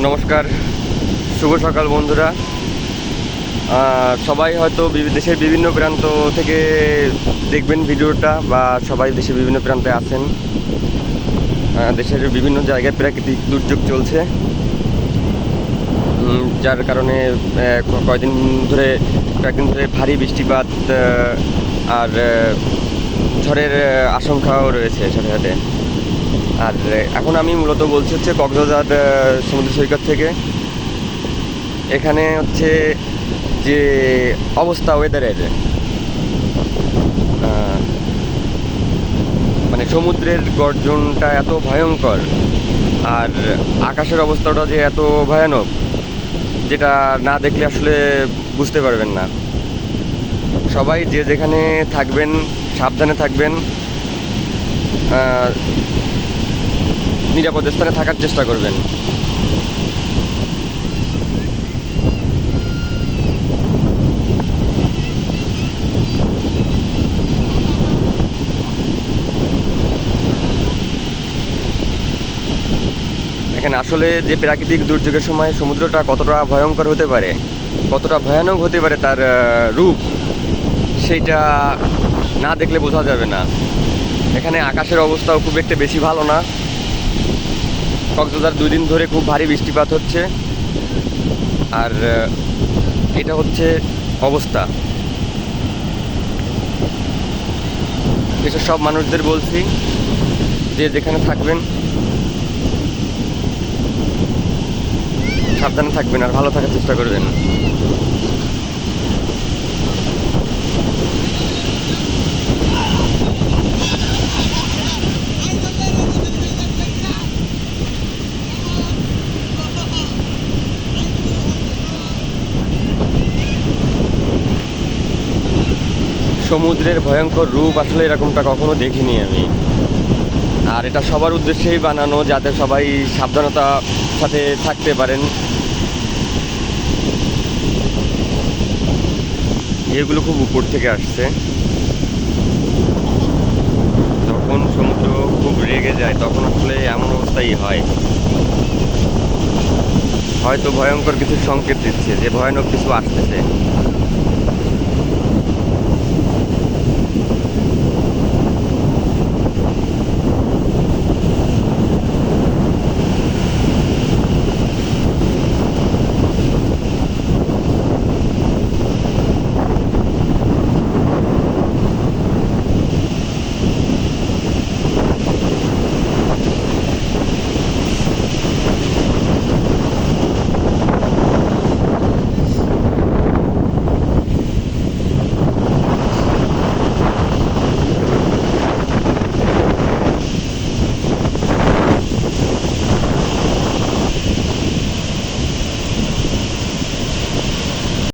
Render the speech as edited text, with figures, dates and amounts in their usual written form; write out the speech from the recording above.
নমস্কার, শুভ সকাল বন্ধুরা। সবাই হয়তো দেশের বিভিন্ন প্রান্ত থেকে দেখবেন ভিডিওটা, বা সবাই দেশের বিভিন্ন প্রান্তে আছেন। দেশের বিভিন্ন জায়গায় প্রাকৃতিক দুর্যোগ চলছে, যার কারণে কয়েকদিন ধরে ভারী বৃষ্টিপাত আর ঝড়ের আশঙ্কাও রয়েছে সাথে সাথে। আর এখন আমি মূলত বলছি হচ্ছে কক্সবাজার সমুদ্র সৈকত থেকে। এখানে হচ্ছে যে অবস্থা ওয়েদারের, মানে সমুদ্রের গর্জনটা এত ভয়ঙ্কর, আর আকাশের অবস্থাটা যে এত ভয়ানক, যেটা না দেখলে আসলে বুঝতে পারবেন না। সবাই যে যেখানে থাকবেন সাবধানে থাকবেন, নিরাপদ স্থানে থাকার চেষ্টা করবেন। এখানে আসলে যে প্রাকৃতিক দুর্যোগের সময় সমুদ্রটা কতটা ভয়ঙ্কর হতে পারে, কতটা ভয়ানক হতে পারে তার রূপ, সেইটা না দেখলে বোঝা যাবে না। এখানে আকাশের অবস্থাও খুব একটা বেশি ভালো না। কক্সবাজার 2 দিন ধরে খুব ভারী বৃষ্টিপাত হচ্ছে, আর এটা হচ্ছে অবস্থা। এসব সব মানুষদের বলছি যে যেখানে থাকবেন সাবধানে থাকবেন আর ভালো থাকার চেষ্টা করবেন। সমুদ্রের ভয়ঙ্কর রূপ আসলে এরকমটা কখনো দেখিনি আমি। আর এটা সবার উদ্দেশ্যেই বানানো, যাতে সবাই সাবধানতার সাথে থাকতে পারেন। এগুলো খুব উপর থেকে আসছে। যখন সমুদ্র খুব রেগে যায় তখন আসলে এমন অবস্থাই হয়। হয়তো ভয়ঙ্কর কিছু সংকেত দিচ্ছে যে ভয়ানক কিছু আসতেছে।